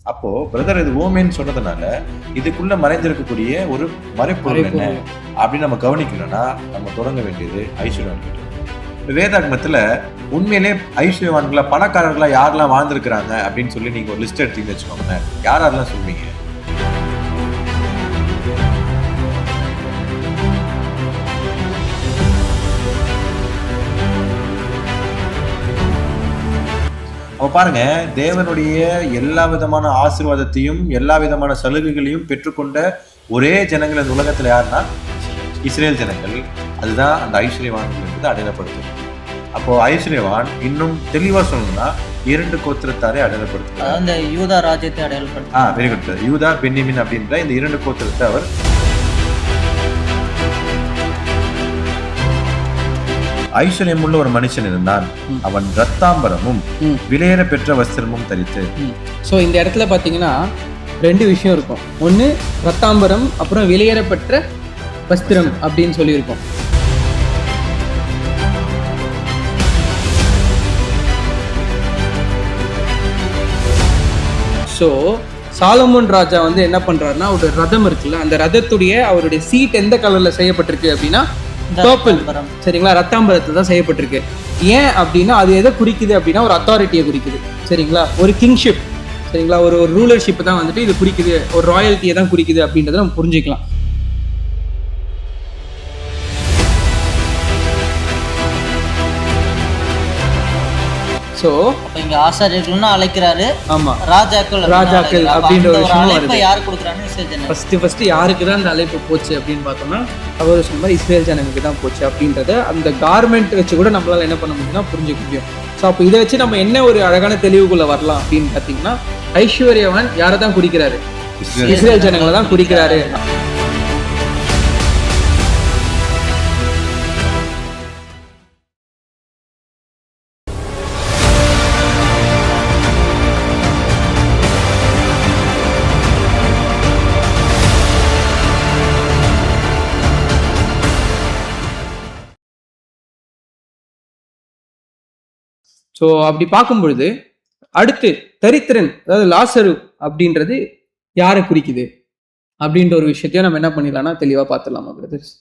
அப்போ பிரதர் இது ஓமேன்னு சொன்னதுனால இதுக்குள்ள மறைந்திருக்கக்கூடிய ஒரு மறைப்பொருள் என்ன அப்படின்னு நம்ம கவனிக்கணும்னா நம்ம தொடங்க வேண்டியது ஐஸ்வர்யவான்கள். வேதாகமத்துல உண்மையிலே ஐஸ்வர்யவான்களா பணக்காரர்களா யாரெல்லாம் வாழ்ந்திருக்கிறாங்க அப்படின்னு சொல்லி நீங்க ஒரு லிஸ்ட் எடுத்தீங்கன்னு வச்சுக்கோங்களேன், யாரெல்லாம் சொல்வீங்க? அப்ப பாருங்க, தேவனுடைய எல்லா விதமான ஆசீர்வாதத்தையும் எல்லா விதமான சலுகைகளையும் பெற்றுக்கொண்ட ஒரே ஜனங்கள் இந்த உலகத்துல யாருன்னா இஸ்ரேல் ஜனங்கள். அதுதான் அந்த ஐஸ்வர்யவான்கள் என்பது அடையாளப்படுத்தும். அப்போ ஐஸ்வர்யவான் இன்னும் தெளிவா சொல்லணும்னா 2 கோத்திரத்தாரை அடையாளப்படுத்தும். அந்த யூதா ராஜ்யத்தை அடையாளப்படுத்தும். Very good. யூதா பென்யமீன் அப்படின்ற இந்த 2 கோத்திரத்தை அவர் ஐஸ்வர்யமுள்ள ஒரு மனுஷன் இருந்தான், அவன் ரத்தாம்பரமும் விலையேற பெற்ற வஸ்திரமும் தரித்து. ஸோ இந்த இடத்துல பார்த்தீங்கன்னா 2 விஷயம் இருக்கும். ஒன்று ரத்தாம்பரம், அப்புறம் விலையேற பெற்ற வஸ்திரம் அப்படின்னு சொல்லியிருக்கோம். ஸோ சாலமோன் ராஜா வந்து என்ன பண்றாருன்னா, ஒரு ரதம் இருக்குல்ல, அந்த ரதத்துடைய அவருடைய சீட் எந்த கலர்ல செய்யப்பட்டிருக்கு அப்படின்னா பர்பிள், சரிங்களா, ரத்தாம்பரத்தில் தான் செய்யப்பட்டிருக்கு. ஏன் அப்படின்னா அது எதை குறிக்குது அப்படின்னா ஒரு அத்தாரிட்டியை குறிக்குது, சரிங்களா, ஒரு கிங்ஷிப், சரிங்களா, ஒரு ரூலர்ஷிப் தான் வந்துட்டு இது குறிக்குது, ஒரு ராயல்ட்டியை தான் குறிக்குது அப்படின்றத நம்ம புரிஞ்சுக்கலாம். ஸோ இங்க ஆசாரியர்கள்னு அழைக்கிறாரு. ஆமா, ராஜாக்கள் அப்படின்ற ஒரு விஷயம் வருது. யாரு கொடுக்குறாங்க? ஃபர்ஸ்ட் யாருக்கு தான் அந்த அழைப்பு போச்சு அப்படின்னு பார்த்தோம்னா அவர் சொன்ன மாதிரி இஸ்ரேல் ஜனங்களுக்கு தான் போச்சு அப்படின்றத அந்த கார்மெண்ட் வச்சு கூட நம்மளால என்ன பண்ண முடியும்னா புரிஞ்சுக்க முடியும். ஸோ அப்போ இதை வச்சு நம்ம என்ன ஒரு அழகான தெளிவுக்குள்ள வரலாம் அப்படின்னு பார்த்தீங்கன்னா, ஐஸ்வர்யவான் யாரை தான் குடிக்கிறாரு? இஸ்ரேல் ஜனங்களை தான் குடிக்கிறாரு. ஸோ அப்படி பார்க்கும் பொழுது அடுத்து தரித்திரன், அதாவது லாசரு அப்படின்றது யாரை குறிக்குது அப்படின்ற ஒரு விஷயத்தையும் நம்ம என்ன பண்ணிடலாம்னா தெளிவா பார்த்துடலாமா பிரதர்ஸ்?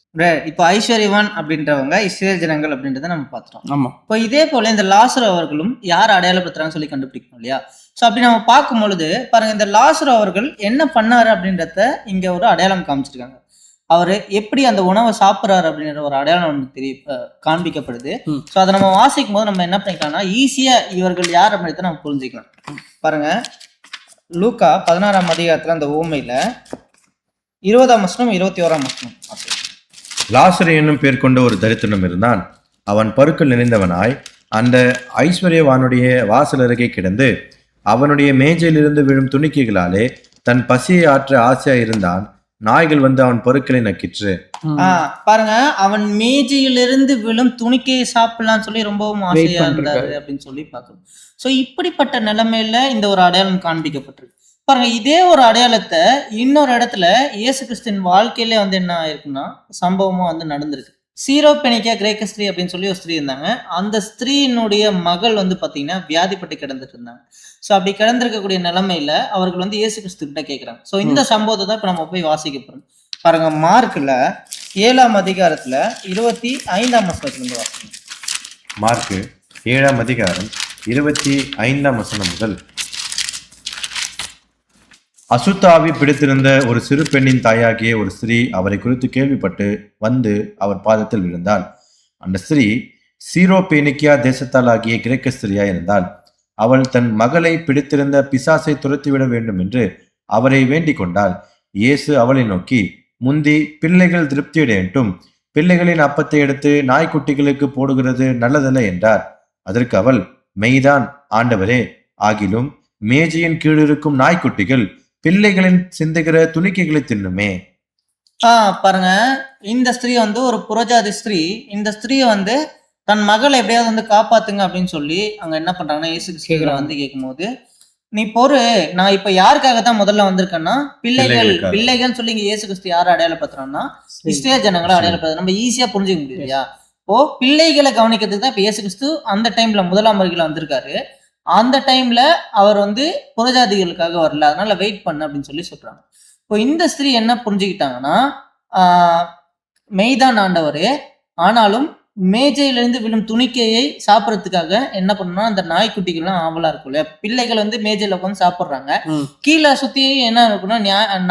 இப்போ ஐஸ்வர்யவான் அப்படின்றவங்க இஸ்ரேல் ஜனங்கள் அப்படின்றத நம்ம பார்த்துட்டோம். ஆமா. இப்போ இதே போல இந்த லாசரு அவர்களும் யார் அடையாளப்படுத்துறாங்கன்னு சொல்லி கண்டுபிடிக்கணும் இல்லையா? ஸோ அப்படி நம்ம பார்க்கும் பொழுது பாருங்க, இந்த லாசரு அவர்கள் என்ன பண்ணாரு அப்படின்றத இங்க ஒரு அடையாளம் காமிச்சிருக்காங்க. அவர் எப்படி அந்த உணவை சாப்பிட்றாரு அப்படின்ற ஒரு அடையாளம் நமக்கு காண்பிக்கப்படுது. ஸோ அதை நம்ம வாசிக்கும் போது நம்ம என்ன பண்ணிக்கலாம்னா ஈஸியா இவர்கள் யார் அப்படின்றத நம்ம புரிஞ்சுக்கலாம். பாருங்க, லூக்கா 16ஆம் அதிகாரத்துல அந்த ஊமையில 20ஆம் வசனம் 21ஆம் வசனம். லாசரு என்னும் பேர் கொண்ட ஒரு தரித்திரனும் இருந்தான். அவன் பருக்கள் நிறைந்தவனாய் அந்த ஐஸ்வர்யவானுடைய வாசல் அருகே கிடந்து அவனுடைய மேஜையிலிருந்து விழும் துணிக்கைகளாலே தன் பசியை ஆற்ற ஆசையா இருந்தான். நாய்கள் வந்து அவன் பொருட்களை நக்கிற்று. பாருங்க, அவன் மேஜையிலிருந்து விழும் துணிக்கையை சாப்பிடலாம்னு சொல்லி ரொம்பவும் ஆசையா இருந்தாரு அப்படின்னு சொல்லி பார்க்கணும். சோ இப்படிப்பட்ட நிலைமையில இந்த ஒரு அடையாளம் காண்பிக்கப்பட்டிருக்கு. பாருங்க, இதே ஒரு அடையாளத்தை இன்னொரு இடத்துல இயேசு கிறிஸ்துவின் வாழ்க்கையில வந்து என்ன ஆயிருக்குன்னா சம்பவமும் வந்து நடந்திருக்கு. சீரோபெனிக்கா கிரேக்க ஸ்திரீ அப்படின்னு சொல்லி ஒரு ஸ்திரீ இருந்தாங்க. அந்த ஸ்திரீனுடைய மகள் வந்து பாத்தீங்கன்னா வியாதிப்பட்டு கிடந்துட்டு இருந்தாங்க. ஸோ அப்படி கிடந்திருக்கக்கூடிய நிலைமையில அவர்கள் வந்து இயேசு கிறிஸ்து கிட்ட கேட்கிறாங்க. ஸோ இந்த சம்பவத்தை தான் இப்ப நம்ம போய் வாசிக்க போறோம். பாருங்க, மார்க்ல 7ஆம் அதிகாரத்துல 25ஆம் வசனத்திலிருந்து வாசிக்கணும். மார்க்கு 7ஆம் அதிகாரம் 25ஆம் வசனம் முதல். அசுத்தாவி பிடித்திருந்த ஒரு சிறு பெண்ணின் தாயாகிய ஒரு ஸ்திரீ அவரை குறித்து கேள்விப்பட்டு வந்து அவர் பாதத்தில் விழுந்தாள். அந்த ஸ்திரீ சீரோபேனிக்கியா தேசத்தால் ஆகிய கிரேக்க ஸ்திரியா இருந்தாள். அவள் தன் மகளை பிடித்திருந்த பிசாசை துரத்திவிட வேண்டும் என்று அவரை வேண்டிக் கொண்டாள். இயேசு அவளை நோக்கி, முந்தி பிள்ளைகள் திருப்தியடையட்டும், பிள்ளைகளின் அப்பத்தை எடுத்து நாய்க்குட்டிகளுக்கு போடுகிறது நல்லதல்ல என்றார். அதற்கு அவள், மெய்தான் ஆண்டவரே, ஆகிலும் மேஜையின் கீழ் இருக்கும் நாய்க்குட்டிகள் பிள்ளைகளின் சிந்துகிற துணிக்கைகளை தின்னுமே. பாருங்க, இந்த ஸ்திரீ வந்து ஒரு புறஜாதி ஸ்திரீ. இந்த ஸ்திரீயை வந்து தன் மகளை எப்படியாவது வந்து காப்பாத்துங்க அப்படின்னு சொல்லி அங்க என்ன பண்றாங்கன்னா இயேசு கிறிஸ்துவை வந்து கேட்கும்போது, நீ பொறு, நான் இப்ப யாருக்காகத்தான் முதல்ல வந்திருக்கேன்னா பிள்ளைகள் சொல்லி இங்க இயேசு கிறிஸ்து யாரை அடையாளப்படுத்துறான்னா இஸ்ரேல் ஜனங்களை அடையாளப்படுத்த நம்ம ஈஸியா புரிஞ்சுக்க முடியும் இல்லையா? இப்போ பிள்ளைகளை கவனிக்கிறதுக்கு தான் இப்ப இயேசு கிறிஸ்து அந்த டைம்ல 1ஆம் வருகையில வந்திருக்காரு. அந்த டைம்ல அவர் வந்து புறஜாதிகளுக்காக வரல, அதனால வெயிட் பண்ணு அப்படின்னு சொல்லி சொல்றாங்க. இப்போ இந்த ஸ்திரீ என்ன புரிஞ்சுக்கிட்டாங்கன்னா, மெய்தான் ஆண்டவரே, ஆனாலும் மேஜையிலிருந்து விழும் துணிக்கையை சாப்பிடறதுக்காக என்ன பண்ணணும்னா, அந்த நாய்க்குட்டிகள்லாம் ஆவலா இருக்கும் இல்லையா, பிள்ளைகள் வந்து மேஜையில உட்காந்து சாப்பிடுறாங்க, கீழே சுத்தி என்ன இருக்குன்னா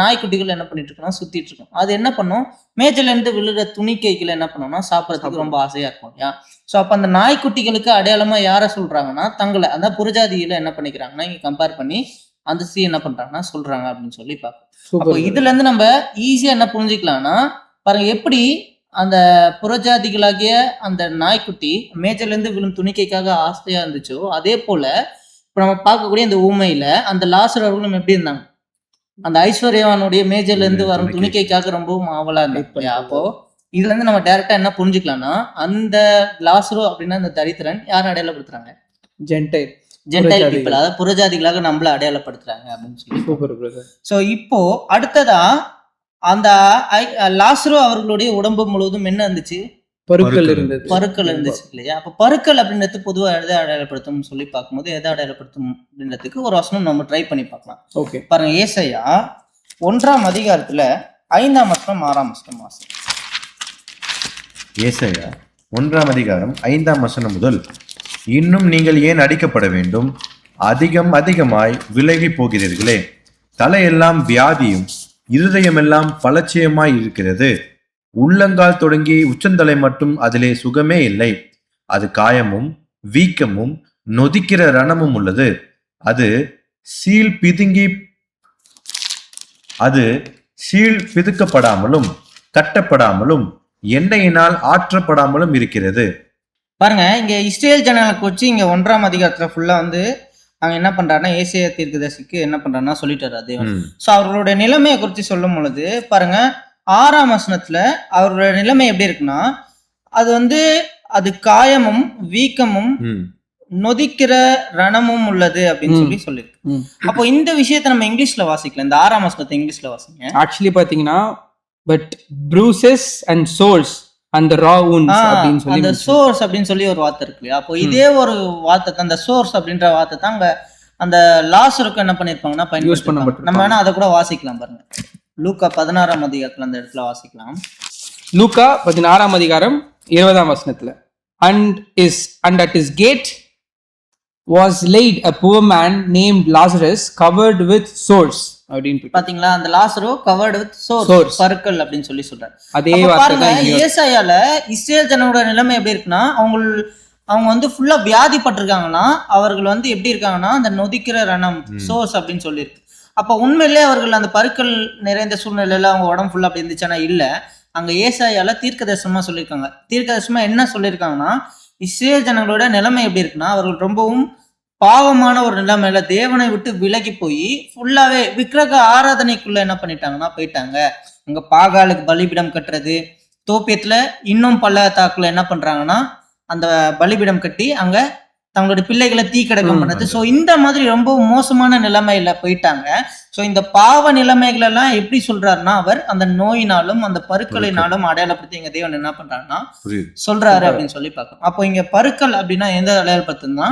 நாய்க்குட்டிகள் என்ன பண்ணிட்டு இருக்கோம், சுத்திட்டு இருக்கும். அது என்ன பண்ணும், மேஜையில இருந்து விழுற துணிக்கைகள் என்ன பண்ணணும்னா சாப்பிடறதுக்கு ரொம்ப ஆசையா இருக்கும் இல்லையா. ஸோ அப்ப அந்த நாய்க்குட்டிகளுக்கு அடையாளமா யார சொல்றாங்கன்னா, தங்களை அந்த புறஜாதியில என்ன பண்ணிக்கிறாங்கன்னா இங்க கம்பேர் பண்ணி அந்த ஸ்திரீ என்ன பண்றாங்கன்னா சொல்றாங்க அப்படின்னு சொல்லி பார்ப்போம். அப்போ இதுல இருந்து நம்ம ஈஸியா என்ன புரிஞ்சுக்கலாம்னா, பாருங்க எப்படி அந்த புறஜாதிகளாகிய அந்த நாய்க்குட்டி மேஜையில இருந்து விழும் துணிக்கைக்காக ஆசையா இருந்துச்சோ, அதே போல இப்ப நம்ம பார்க்கக்கூடிய இந்த ஊமையில அந்த லாசர் அவர்களும் எப்படி இருந்தாங்க, அந்த ஐஸ்வர்யவானுடைய மேஜையில இருந்து வரும் துணிக்கைக்காக ரொம்பவும் ஆவலா இருந்தாங்க. அப்போ இதுல இருந்து நம்ம டைரக்டா என்ன புரிஞ்சுக்கலாம்னா, அந்த லாசரு அப்படின்னா அந்த தரித்திரன் யாரை அடையாளப்படுத்துறாங்க, ஜென்டைல் பீப்புள், அதாவது புறஜாதிகளாக நம்மள அடையாளப்படுத்துறாங்க அப்படின்னு சொல்லி. சோ இப்போ அடுத்ததா அந்த லாசரு அவர்களுடைய உடம்பு முழுவதும் என்ன இருந்துச்சு, பருக்கள் இருந்துச்சு இல்லையா. அப்ப பருக்கள் அப்படின்றது பொதுவா எதை அடையாளப்படுத்தும் சொல்லி பார்க்கும்போது எதை அடையாளப்படுத்தும் அப்படின்றதுக்கு ஒரு வசனம் நம்ம ட்ரை பண்ணி பார்க்கலாம். பாருங்க, ஏசாயா 1ஆம் அதிகாரத்துல 5ஆம் வசனம் 6ஆம் வசனம் வாசி. ஏசாயா 1ஆம் அதிகாரம் 5ஆம் வசனம் முதல், இன்னும் நீங்கள் ஏன் அடிக்கப்பட வேண்டும், அதிகமாய் விலகி போகிறீர்களே, தலையெல்லாம் வியாதியும் இருதயமெல்லாம் பலட்சியமாய் இருக்கிறது, உள்ளங்கால் தொடங்கி உச்சந்தலை மட்டும் அதிலே சுகமே இல்லை, அது காயமும் வீக்கமும் நொதிக்கிற ரணமும் உள்ளது, அது சீல் பிதுக்கப்படாமலும் கட்டப்படாமலும் எண்ணெயினால் ஆற்றப்படாமலும் இருக்கிறது. பாருங்க, இங்க இஸ்ரேல் ஜனங்களுக்கு வச்சு இங்க 1ஆம் அதிகாரத்துல ஃபுல்லா வந்து அவங்க என்ன பண்றாருன்னா ஏசாயா தீர்க்கதரிசிக்கு என்ன பண்றாருன்னா சொல்லிட்டாரு தேவன். சோ அவர்களுடைய நிலைமையை குறித்து சொல்லும் பொழுது பாருங்க 6ஆம் வசனத்துல அவருடைய நிலைமை எப்படி இருக்குன்னா, அது வந்து அது காயமும் வீக்கமும் நொதிக்கிற ரணமும் உள்ளது அப்படின்னு சொல்லியிருக்கு. அப்போ இந்த விஷயத்தை நம்ம இங்கிலீஷ்ல வாசிக்கலாம். இந்த 6ஆம் வசனத்தை இங்கிலீஷ்ல வாசிங்க. ஆக்சுவலி பாத்தீங்கன்னா, பட் ப்ரூசஸ் அண்ட் சோல்ஸ் அந்த raw wounds அப்படின்னு சொல்லி அந்த சோர்ஸ் அப்படின்னு சொல்லி ஒரு வார்த்தை இருக்கு இல்லையா. அப்போ இதே ஒரு வார்த்தை அந்த சோர்ஸ் அப்படின்ற வார்த்தை தான் அங்க அந்த லாசருக்கு என்ன பண்ணிருப்பாங்கன்னா பயன்படுத்தி நம்ம வேணா அதை கூட வாசிக்கலாம். பாருங்க, லூக்கா 16ஆம் அதிகாரத்துல அந்த இடத்துல வாசிக்கலாம். லூக்கா 16ஆம் அதிகாரம் 20ஆம் வசனத்துல, and at his gate was laid a poor man named Lazarus covered with sores. அப்படின்னு பாத்தீங்களா, அந்த லாசரு கவர்டு வித் சோர்ஸ், பருக்கள் அப்படின்னு சொல்லி சொல்றாரு. அதே பாருங்க, ஏசாயால இஸ்ரேல் ஜனங்களோட நிலைமை எப்படி இருக்குன்னா, அவங்க வந்து ஃபுல்லா வியாதிப்பட்டிருக்காங்கன்னா, அவர்கள் வந்து எப்படி இருக்காங்கன்னா அந்த நொதிக்கிற ரணம் சோர்ஸ் அப்படின்னு சொல்லியிருக்கு. அப்ப உண்மையிலேயே அவர்கள் அந்த பருக்கள் நிறைந்த சூழ்நிலையில அவங்க உடம்பு ஃபுல்லா அப்படி இருந்துச்சுன்னா இல்ல, அங்க ஏசாயால தீர்க்கதரிசனமா சொல்லியிருக்காங்க. தீர்க்கதரிசனமா என்ன சொல்லியிருக்காங்கன்னா, இஸ்ரேல் ஜனங்களோட நிலைமை எப்படி இருக்குன்னா, அவர்கள் ரொம்பவும் பாவமான ஒரு நிலைமையில தேவனை விட்டு விலகி போய் ஃபுல்லாவே விக்கிரக ஆராதனைக்குள்ள என்ன பண்ணிட்டாங்கன்னா போயிட்டாங்க. அங்க பாகாலுக்கு பலிபீடம் கட்டுறது, தோப்பியத்துல இன்னும் பல தாக்குல என்ன பண்றாங்கன்னா அந்த பலிபீடம் கட்டி அங்க தங்களுடைய பிள்ளைகளை தீக்கடக்கம் பண்றது. ஸோ இந்த மாதிரி ரொம்ப மோசமான நிலைமையில போயிட்டாங்க. ஸோ இந்த பாவ நிலைமைகள் எல்லாம் எப்படி சொல்றாருன்னா, அவர் அந்த நோயினாலும் அந்த பருக்களினாலும் அடையாளப்படுத்தி எங்க தேவன் என்ன பண்றாருன்னா சொல்றாரு அப்படின்னு சொல்லி பார்க்கணும். அப்போ இங்க பருக்கள் அப்படின்னா எந்த அடையாளப்படுத்துன்னா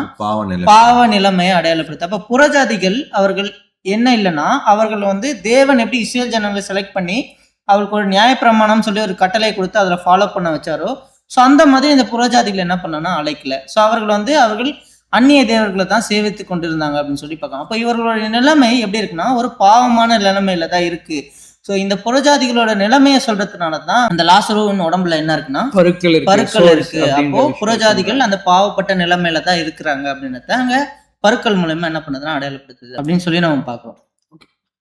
பாவ நிலைமையை அடையாளப்படுத்து. அப்ப புறஜாதிகள் அவர்கள் என்ன இல்லைன்னா, அவர்கள் வந்து தேவன் எப்படி இஸ்ரேல் ஜனங்களை செலக்ட் பண்ணி அவருக்கு ஒரு நியாயப்பிரமாணம் சொல்லி ஒரு கட்டளை கொடுத்து அதில் ஃபாலோ பண்ண வச்சாரோ, ஸோ அந்த மாதிரி இந்த புறஜாதிகள் என்ன பண்ணனா அழைக்கல. ஸோ அவர்கள் அந்நிய தேவர்களை தான் சேவித்து கொண்டிருந்தாங்க அப்படின்னு சொல்லி பார்க்கலாம். அப்போ இவர்களுடைய நிலைமை எப்படி இருக்குன்னா ஒரு பாவமான நிலைமையில தான் இருக்கு. ஸோ இந்த புறஜாதிகளோட நிலைமையை சொல்றதுனால தான் அந்த லாசருவின் உடம்புல என்ன இருக்குன்னா பருக்கள் இருக்கு. அப்போ புறஜாதிகள் அந்த பாவப்பட்ட நிலைமையில தான் இருக்கிறாங்க அப்படின்றத அங்க பருக்கள் மூலமா என்ன பண்ணதுன்னா அடையாளப்படுத்துது அப்படின்னு சொல்லி நம்ம பார்க்கிறோம்.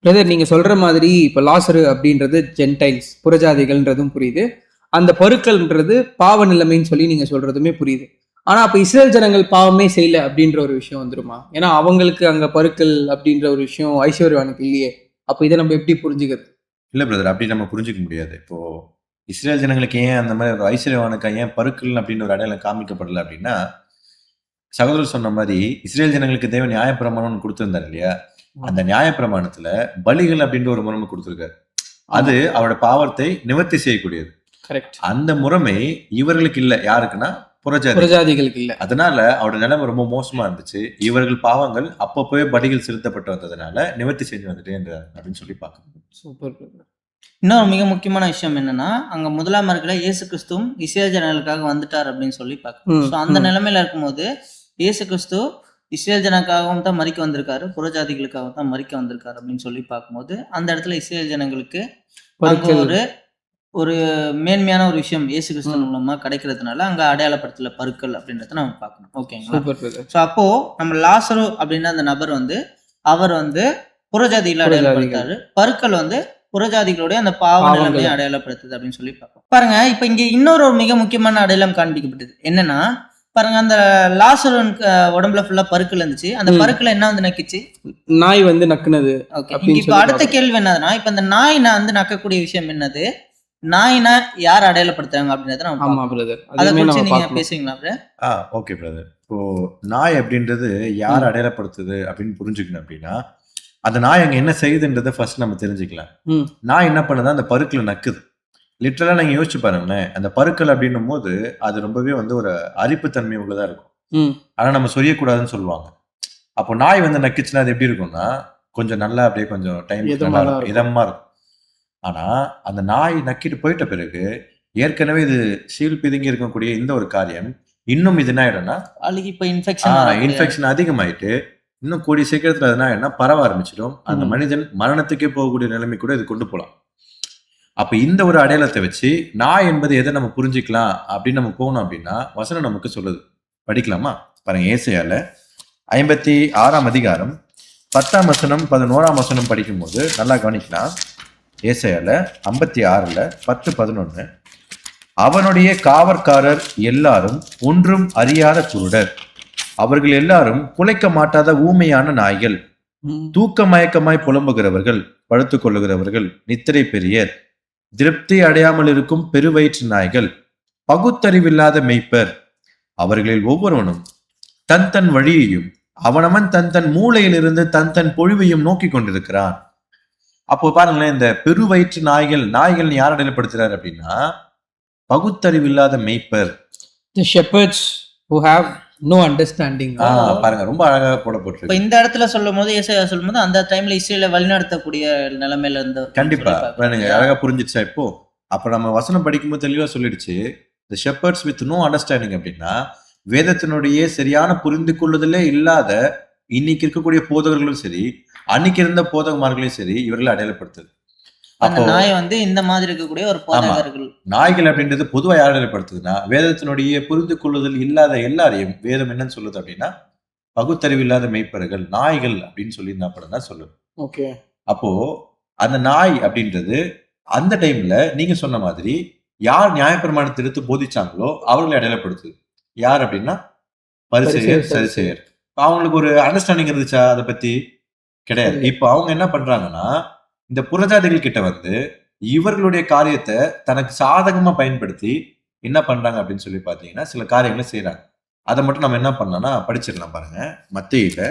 பிரதர், நீங்க சொல்ற மாதிரி இப்ப லாசரு அப்படின்றது ஜென்டைல்ஸ் புறஜாதிகள்ன்றதும் புரியுது, அந்த பருக்கள்ன்றது பாவ நிலைமைன்னு சொல்லி நீங்க சொல்றதுமே புரியுது. ஆனா அப்ப இஸ்ரேல் ஜனங்கள் பாவமே செய்யல அப்படின்ற ஒரு விஷயம் வந்துருமா? ஏன்னா அவங்களுக்கு அங்க பருக்கள் அப்படின்ற ஒரு விஷயம் ஐஸ்வர்யவானுக்கு இல்லையே. அப்ப இதை நம்ம எப்படி புரிஞ்சுக்கிறது? இல்ல பிரதர், அப்படி நம்ம புரிஞ்சுக்க முடியாது. இப்போ இஸ்ரேல் ஜனங்களுக்கு ஏன் அந்த மாதிரி ஒரு ஐஸ்வர்யவானுக்கு ஏன் பருக்கள் அப்படின்னு ஒரு அடையாளம் காமிக்கப்படல அப்படின்னா, சகோதரர் சொன்ன மாதிரி இஸ்ரேல் ஜனங்களுக்கு தேவன் நியாயப்பிரமாணம் கொடுத்திருந்தார் இல்லையா. அந்த நியாயப்பிரமாணத்துல பலிகள் அப்படின்ற ஒரு முறைமை கொடுத்திருக்காரு. அது அவரோட பாவத்தை நிவர்த்தி செய்யக்கூடியது. அந்த முறைமை இவர்களுக்கு இல்ல. யாருக்குன்னா புறஜாதிகளுக்கு இல்ல. அதனால அவரோட நிலைமை ரொம்ப மோசமா இருந்துச்சு. இவர்கள் பாவங்கள் அப்பப்போவே பலிகள் செலுத்தப்பட்டு வந்ததுனால நிவர்த்தி செஞ்சு வந்துட்டே இருந்தார் அப்படின்னு சொல்லி பார்க்கணும். சூப்பர். இன்னொரு மிக முக்கியமான விஷயம் என்னன்னா, அங்க முதலாம் இருக்கிற இயேசு கிறிஸ்துவும் இஸ்ரேல் ஜனங்களுக்காக வந்துட்டார் அப்படின்னு சொல்லி பார்க்கணும். ஸோ அந்த நிலைமையில இருக்கும்போது இயேசு கிறிஸ்து இஸ்ரேல் ஜனக்காகவும் தான் மறிக்க வந்திருக்காரு, புறஜாதிகளுக்காக தான் மறிக்க வந்திருக்காரு அப்படின்னு சொல்லி பார்க்கும்போது அந்த இடத்துல இஸ்ரேல் ஜனங்களுக்கு அங்க ஒரு மேன்மையான ஒரு விஷயம் இயேசு கிறிஸ்து மூலமா கிடைக்கிறதுனால அங்க அடையாளப்படுத்தல பருக்கள் அப்படின்றத நம்ம பார்க்கணும். ஓகேங்களா? ஸோ அப்போ நம்ம லாசரு அப்படின்ற அந்த நபர் அவர் புறஜாதிகளை அடையாளப்படுத்தாரு, பருக்கள் புறஜாதிகளுடைய அந்த பாவ நிலைமையை அடையாளப்படுத்துது அப்படின்னு சொல்லி பார்ப்போம். பாருங்க, இப்ப இங்க இன்னொரு மிக முக்கியமான அடையாளம் காண்பிக்கப்பட்டது என்னன்னா, பாருங்க அந்த லாசரன் உடம்புல ஃபுல்லா பருக்கள் இருந்துச்சு. அந்த பருக்குல என்ன நக்கிச்சு? நாய் நக்குனது. இப்ப அடுத்த கேள்வி என்னதுன்னா, இப்ப இந்த நாய் நக்கக்கூடிய விஷயம் என்னது? நாயினா யார் அடையாளப்படுத்துறாங்க அப்படின்றத அதை குறிச்சு நீங்க பேசுவீங்களா? Okay brother. இப்போ நாய் அப்படின்றது யார் அடையாளப்படுத்துது அப்படின்னு புரிஞ்சுக்கணும். அப்படின்னா அந்த நாய் அங்க என்ன செய்யுதுன்றதை ஃபர்ஸ்ட் நம்ம தெரிஞ்சுக்கலாம். நாய் என்ன பண்ணுதா, அந்த பருக்களை நக்குது. லிட்டரலா நீங்க யோசிச்சு பாருங்களேன், அந்த பருக்கள் அப்படின்னும் போது அது ரொம்பவே ஒரு அரிப்புத்தன்மை உள்ளதா இருக்கும். ஆனா நம்ம சொரியக்கூடாதுன்னு சொல்லுவாங்க. அப்போ நாய் நக்குச்சுன்னா அது எப்படி இருக்கும்னா, கொஞ்சம் நல்லா அப்படியே கொஞ்சம் டைம் இதமா இருக்கும். ஆனா அந்த நாய் நக்கிட்டு போயிட்ட பிறகு ஏற்கனவே இது சீல் பிதுங்கி இருக்கக்கூடிய இந்த ஒரு காரியம் இன்னும் இது என்ன ஆயிடும்னா இன்ஃபெக்ஷன் அதிகமாயிட்டு இன்னும் கூடிய சீக்கிரத்துல அது என்ன பரவ ஆரம்பிச்சிடும். அந்த மனிதன் மரணத்துக்கே போகக்கூடிய நிலைமை கூட இது கொண்டு போகலாம். அப்ப இந்த ஒரு அடையாளத்தை வச்சு நாய் என்பது எதை நம்ம புரிஞ்சுக்கலாம் அப்படின்னு நம்ம போகணும் அப்படின்னா வசனம் நமக்கு சொல்லுது. படிக்கலாமா? பாருங்க, ஏசாயால 56ஆம் அதிகாரம் 10ஆம் வசனம் 11ஆம் வசனம் படிக்கும் போது நல்லா கவனிக்கலாம். ஏசாயால 56ல 10-11, அவனுடைய காவற்காரர் எல்லாரும் ஒன்றும் அறியாத குருடர், அவர்கள் எல்லாரும் குலைக்க மாட்டாத ஊமையான நாய்கள், தூக்க மயக்கமாய் புலம்புகிறவர்கள், படுத்துக் கொள்ளுகிறவர்கள், நித்திரை பெரியர், திருப்தி அடையாமல் இருக்கும் பெருவயிற்று நாய்கள், பகுத்தறிவில்லாத மெய்ப்பர், அவர்களில் ஒவ்வொருவனும் தன் தன் வழியையும் அவனவன் தன் தன் மூளையிலிருந்து தன் தன் பொழிவையும் நோக்கி கொண்டிருக்கிறான். அப்போ பாருங்களேன், இந்த பெருவயிற்று நாய்கள் யார் அடையாளப்படுத்துறாரு அப்படின்னா பகுத்தறிவில்லாத மெய்ப்பர். The shepherds who have no understanding. பாருங்க, ரொம்ப அழகாக போடப்பட்டிருக்கு. இந்த இடத்துல சொல்லும் போது ஏசாயா சொல்லும் போது அந்த டைம்ல இஸ்ரேலை வழிநடத்தக்கூடிய நிலைமையில இருந்த கண்டிப்பா அழகா புரிஞ்சிடுச்சா? இப்போ அப்ப நம்ம வசனம் படிக்கும்போது தெளிவா சொல்லிடுச்சு, the shepherds with no understanding அப்படின்னா வேதத்தினுடைய சரியான புரிந்து கொள்ளுதலே இல்லாத இன்னைக்கு இருக்கக்கூடிய போதகர்களும் சரி, அன்னைக்கு இருந்த போதகமார்களையும் சரி, இவர்களை அடையாளப்படுத்துது. அந்த நாய் இந்த மாதிரி இருக்கக்கூடிய ஒரு போதகர்கள். நாய்கள் அப்படின்றது பொதுவா யார் அடையாளப்படுத்துதுன்னா வேதத்தினுடைய புரிந்து கொள்ளுதல் இல்லாத எல்லாரையும் வேதம் என்னன்னு சொல்லுது அப்படின்னா பகுத்தறிவு இல்லாத மெய்ப்பர்கள், நாய்கள் அப்படின்னு சொல்லி என்ன பண்ணா சொல்லுது. ஓகே. அப்போ அந்த நாய் அப்படின்றது அந்த டைம்ல நீங்க சொன்ன மாதிரி யார் நியாயப்பிரமாணத்தை எடுத்து போதிச்சாங்களோ அவர்களை அடையாளப்படுத்துது. யார் அப்படின்னா பரிசேயர், சதுசேயர். அவங்களுக்கு ஒரு அண்டர்ஸ்டாண்டிங் இருந்துச்சா அதை பத்தி? கிடையாது. இப்ப அவங்க என்ன பண்றாங்கன்னா இந்த புறஜாதிகள் கிட்ட இவர்களுடைய காரியத்தை தனக்கு சாதகமா பயன்படுத்தி என்ன பண்றாங்க அப்படின்னு சொல்லி பாத்தீங்கன்னா சில காரியங்களை செய்யறாங்க. அதை மட்டும் நம்ம என்ன பண்ணலாம்னா படிச்சிடலாம். பாருங்க, மத்தேயுல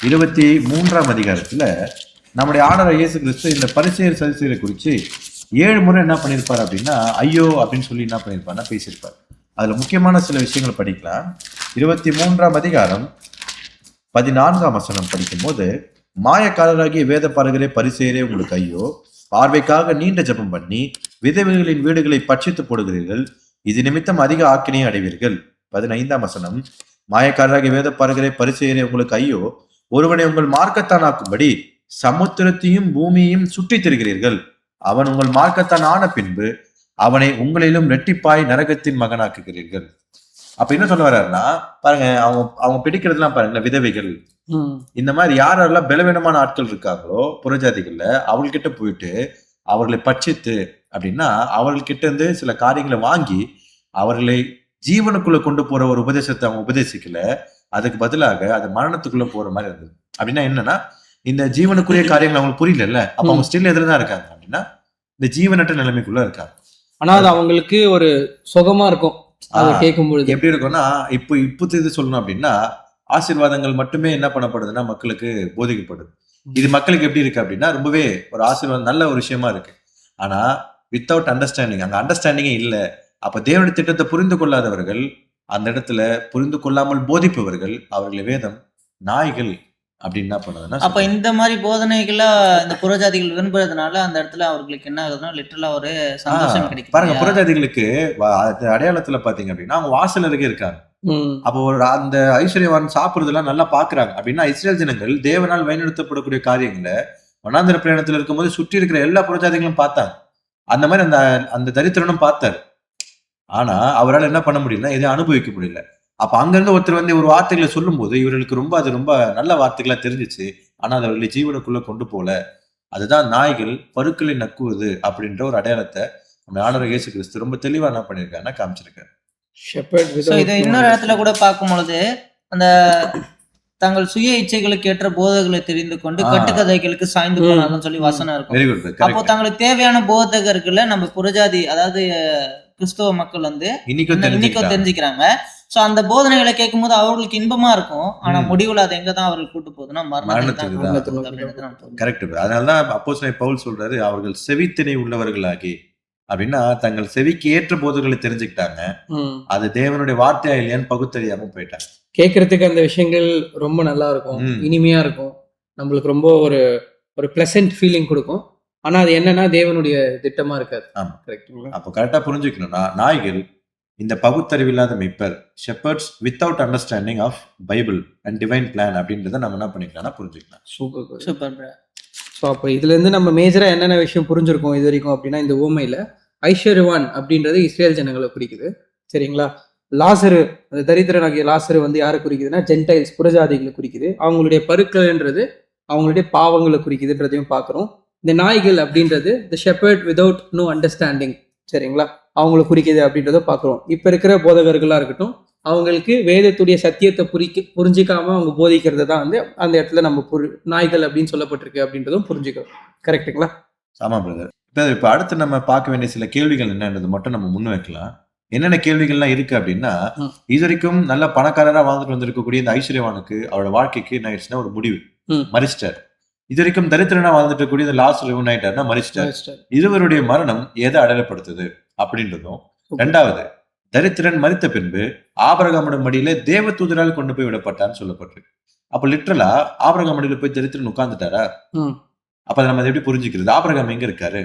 23ஆம் அதிகாரத்துல நம்முடைய ஆண்டவர் இயேசு கிறிஸ்து இந்த பரிசேயர் சதுசேயரை குறிச்சு 7 முறை என்ன பண்ணிருப்பாரு அப்படின்னா ஐயோ அப்படின்னு சொல்லி என்ன பண்ணிருப்பாருன்னா பேசியிருப்பார். அதுல முக்கியமான சில விஷயங்கள் படிக்கலாம். 23ஆம் அதிகாரம் 14ஆம் வசனம் படிக்கும் போது, மாயக்காரராகிய வேத பாரகரே பரிசேயரே உங்களுக்கு ஐயோ, பார்வைக்காக நீண்ட ஜெபம் பண்ணி விதவைகளின் வீடுகளை பட்சித்து போடுகிறீர்கள், இது நிமித்தம் அதிக ஆக்கினையை அடைவீர்கள். 15ஆம் வசனம், மாயக்காரராகிய வேத பாரகரே பரிசேயரே உங்களுக்கு ஐயோ, ஒருவனை உங்கள் மார்க்கத்தானாக்கும்படி சமுத்திரத்தையும் பூமியையும் சுற்றி திரிகிறீர்கள், அவன் உங்கள் மார்க்கத்தான் ஆன பின்பு அவனை உங்களிலும் ரெட்டிப்பாய் நரகத்தின் மகனாக்குகிறீர்கள். அப்ப என்ன சொல்ல வர்றாருன்னா பாருங்க, அவங்க பிடிக்கிறதுலாம் பாருங்க, விதவைகள், இந்த மாதிரி யாரெல்லாம் பலவீனமான ஆட்கள் இருக்காங்களோ புறஜாதிகள்ல அவங்ககிட்ட போயிட்டு அவர்களை பட்சித்து அப்படின்னா அவர்கள்கிட்ட இருந்து சில காரியங்களை வாங்கி அவர்களை ஜீவனுக்குள்ள கொண்டு போற ஒரு உபதேசத்தை அவங்க உபதேசிக்கல, அதுக்கு பதிலாக அது மரணத்துக்குள்ள போற மாதிரி இருந்தது. அப்படின்னா என்னன்னா இந்த ஜீவனுக்குரிய காரியங்கள் அவங்களுக்கு புரியல, அப்ப அவங்க ஸ்டில் எதுலதான் இருக்காங்க அப்படின்னா இந்த ஜீவனற்ற நிலைமைக்குள்ள இருக்காங்க. ஆனா அது அவங்களுக்கு ஒரு சுகமா இருக்கும். கேட்கும்பொழுது எப்படி இருக்கும்னா இப்ப இது சொல்லணும் அப்படின்னா ஆசீர்வாதங்கள் மட்டுமே என்ன பண்ணப்படுதுன்னா மக்களுக்கு போதிக்கப்படுது. இது மக்களுக்கு எப்படி இருக்கு அப்படின்னா ரொம்பவே ஒரு ஆசீர்வாதம் நல்ல ஒரு விஷயமா இருக்கு. ஆனா வித்தவுட் அண்டர்ஸ்டாண்டிங், அங்க அண்டர்ஸ்டாண்டிங்கே இல்லை. அப்ப தேவனுடைய திட்டத்தை புரிந்து கொள்ளாதவர்கள், அந்த இடத்துல புரிந்து கொள்ளாமல் போதிப்பவர்கள், அவர்களை வேதம் நாய்கள் அப்படின்னு என்ன பண்ணுதுன்னா அப்ப இந்த மாதிரி போதனைகளை இந்த புறஜாதிகள் விரும்புறதுனால அந்த இடத்துல அவர்களுக்கு என்ன ஆகுதுன்னா லிட்டரலா ஒரு சந்தோஷம் கிடைக்கும். பாருங்க, புறஜாதிகளுக்கு அடையாளத்துல பாத்தீங்க அப்படின்னா அவங்க வாசல் அருகே இருக்காங்க. அப்போ ஒரு அந்த ஐஸ்வர்யவான் சாப்பிடுறதெல்லாம் நல்லா பாக்குறாங்க அப்படின்னா இஸ்ரேல் ஜனங்கள் தேவனால் வழிநடத்தப்படக்கூடிய காரியங்களை வனாந்திர பிரயாணத்துல இருக்கும்போது சுற்றி இருக்கிற எல்லா புறஜாதிகளும் பார்த்தாங்க. அந்த மாதிரி அந்த அந்த தரித்திரனும் பார்த்தாரு. ஆனா அவரால் என்ன பண்ண முடியல, எதையும் அனுபவிக்க முடியல. அப்ப அங்கிருந்து ஒருத்தர் வந்து ஒரு வார்த்தைகளை சொல்லும் போது இவர்களுக்கு அது ரொம்ப நல்ல வார்த்தைகளா தெரிஞ்சிச்சு. ஆனா அது அவர்களை ஜீவனுக்குள்ள கொண்டு போல. அதுதான் நாய்கள் பருக்களை நக்குவது அப்படின்ற ஒரு அடையாளத்தை நம்ம ஆண்டவர் இயேசு கிறிஸ்து ரொம்ப தெளிவா என்ன பண்ணிருக்காருன்னா காமிச்சிருக்காரு. இதை இன்னொரு இடத்துல கூட பார்க்கும் பொழுது அந்த தங்கள் சுய இச்சைகளுக்கு ஏற்ற போதகங்களை தெரிந்து கொண்டு கட்டுக்கதைகளுக்கு சாய்ந்து போனாங்கன்னு சொல்லி வசனம் இருக்கும். Very good. அப்போ தங்களுக்கு தேவையான போதகர்களை நம்ம புறஜாதி அதாவது கிறிஸ்தவ மக்கள் வந்து இன்னைக்கும் தெரிஞ்சுக்கிறாங்க. சோ அந்த போதனைகளை கேட்கும் போது அவர்களுக்கு இன்பமா இருக்கும். ஆனா முடிவுல அது எங்கதான் அவர்கள் கூட்டு போகுதுன்னா மரணத்துக்கு. கரெக்ட். அதனாலதான் அப்போஸ்தலன் பவுல் சொல்றாரு, அவர்கள் செவித்திணை உள்ளவர்களாகி அப்படின்னா தங்கள் செவிக்கு ஏற்ற போதங்களை தெரிஞ்சுக்கிட்டாங்க. அது தேவனுடைய வார்த்தையா இல்லையான்னு பகுத்தறியாம போயிட்டாங்க. கேட்கறதுக்கு அந்த விஷயங்கள் ரொம்ப நல்லா இருக்கும், இனிமையா இருக்கும், நம்மளுக்கு ரொம்ப ஒரு பிளசன்ட் ஃபீலிங் கொடுக்கும். ஆனா அது என்னன்னா தேவனுடைய திட்டமா இருக்காது. ஆமா, கரெக்ட். அப்போ கரெக்டா புரிஞ்சுக்கணும்னா நாய்கள் இந்த பகுத்தறிவில்லாத மெய்ப்பர், shepherds without understanding of Bible and divine plan அப்படின்றத நம்ம என்ன பண்ணிக்கலாம்னா புரிஞ்சுக்கலாம். Super super. ஸோ அப்போ இதுல இருந்து நம்ம மேஜரா என்னென்ன விஷயம் புரிஞ்சிருக்கோம் இது வரைக்கும் அப்படின்னா, இந்த ஊமையில ஐஸ்வர்யவான் அப்படின்றது இஸ்ரேல் ஜனங்களை குறிக்குது. சரிங்களா? லாசரு, அந்த தரித்திரனாகிய லாசரு வந்து யாரை குறிக்குதுன்னா ஜென்டைல்ஸ் புறஜாதிகளை குறிக்குது. அவங்களுடைய பருக்கள்ன்றது அவங்களுடைய பாவங்களை குறிக்குதுன்றதையும் பார்க்குறோம். இந்த நாய்கள் அப்படின்றது the shepherd without no understanding, சரிங்களா, அவங்களை குறிக்குது அப்படின்றத பார்க்குறோம். இப்போ இருக்கிற போதகர்களாக இருக்கட்டும், அவங்களுக்கு வேதத்துடைய சத்தியத்தை புரிஞ்சிக்காம அவங்க போதிக்கிறது தான் வந்து அந்த இடத்துல நம்ம நாய்கள் அப்படின்னு சொல்லப்பட்டிருக்கு அப்படின்றதும் புரிஞ்சுக்கிறோம். கரெக்டுங்களா? ஆமா பிரதர். இப்போ அடுத்து நம்ம பார்க்க வேண்டிய சில கேள்விகள் என்னன்றது மட்டும் நம்ம முன் வைக்கலாம். என்னென்ன கேள்விகள்லாம் இருக்கு அப்படின்னா, இது வரைக்கும் நல்ல பணக்காரரா வாழ்ந்துட்டு வந்திருக்கக்கூடிய இந்த ஐஸ்வர்யவானுக்கு அவரோட வாழ்க்கைக்கு என்ன ஆயிடுச்சுன்னா ஒரு முடிவு, மரிச்சிட்டார். இது வரைக்கும் தரித்திரனா வாழ்ந்துட்டு கூடிய இந்த லாஸ்ட் ரிவன் ஆயிட்டாருன்னா மரிச்சிட்டார். இருவருடைய மரணம் எதை அடையாளப்படுத்துது அப்படின்றதும், ரெண்டாவது தரித்திரன் மரித்த பின்பு ஆபிரகாமோட மடியில தேவ தூதரால் கொண்டு போய் விடப்பட்டான்னு சொல்லப்பட்டிருக்கு. அப்ப லிட்டரலா ஆபிரகாம் மடியில போய் தரித்திரன் உட்கார்ந்துட்டாரா? அப்ப நம்ம அதை எப்படி புரிஞ்சுக்கிறது? ஆபிரகாம் எங்க இருக்காரு?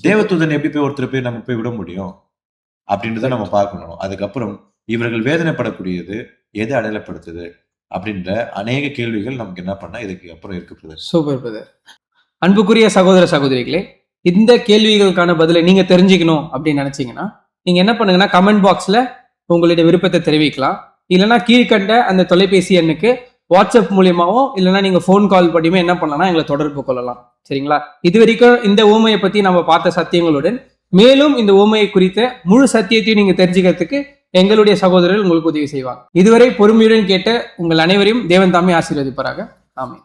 தேவதூதன் எப்படி போய் ஒருத்தர் போய் நம்ம போய் விட முடியும் அப்படின்றத நம்ம பார்க்கணும். அதுக்கப்புறம் இவர்கள் வேதனைப்படக்கூடியது எது அடையாளப்படுத்துது அப்படின்ற அநேக கேள்விகள் நமக்கு என்ன பண்ணா இதுக்கு அப்புறம் இருக்கு. Super brother. அன்புக்குரிய சகோதர சகோதரிகளே, இந்த கேள்விகளுக்கான பதிலை நீங்க தெரிஞ்சுக்கணும் அப்படின்னு நினைச்சீங்கன்னா நீங்க என்ன பண்ணுங்கன்னா கமெண்ட் பாக்ஸ்ல உங்களுடைய விருப்பத்தை தெரிவிக்கலாம். இல்லைன்னா கீழ்கண்ட அந்த தொலைபேசி எண்ணுக்கு வாட்ஸ்அப் மூலியமாவோ இல்லைன்னா நீங்க ஃபோன் கால் பண்ணியுமே என்ன பண்ணலாம்னா எங்களை தொடர்பு கொள்ளலாம். சரிங்களா? இது வரைக்கும் இந்த ஊமையை பத்தி நம்ம பார்த்த சத்தியங்களுடன் மேலும் இந்த ஊமையை குறித்த முழு சத்தியத்தையும் நீங்க தெரிஞ்சுக்கிறதுக்கு எங்களுடைய சகோதரர்கள் உங்களுக்கு உதவி செய்வாங்க. இதுவரை பொறுமையுடன் கேட்ட உங்கள் அனைவரையும் தேவன் தாமே ஆசீர்வதிப்பாராக. ஆமென்.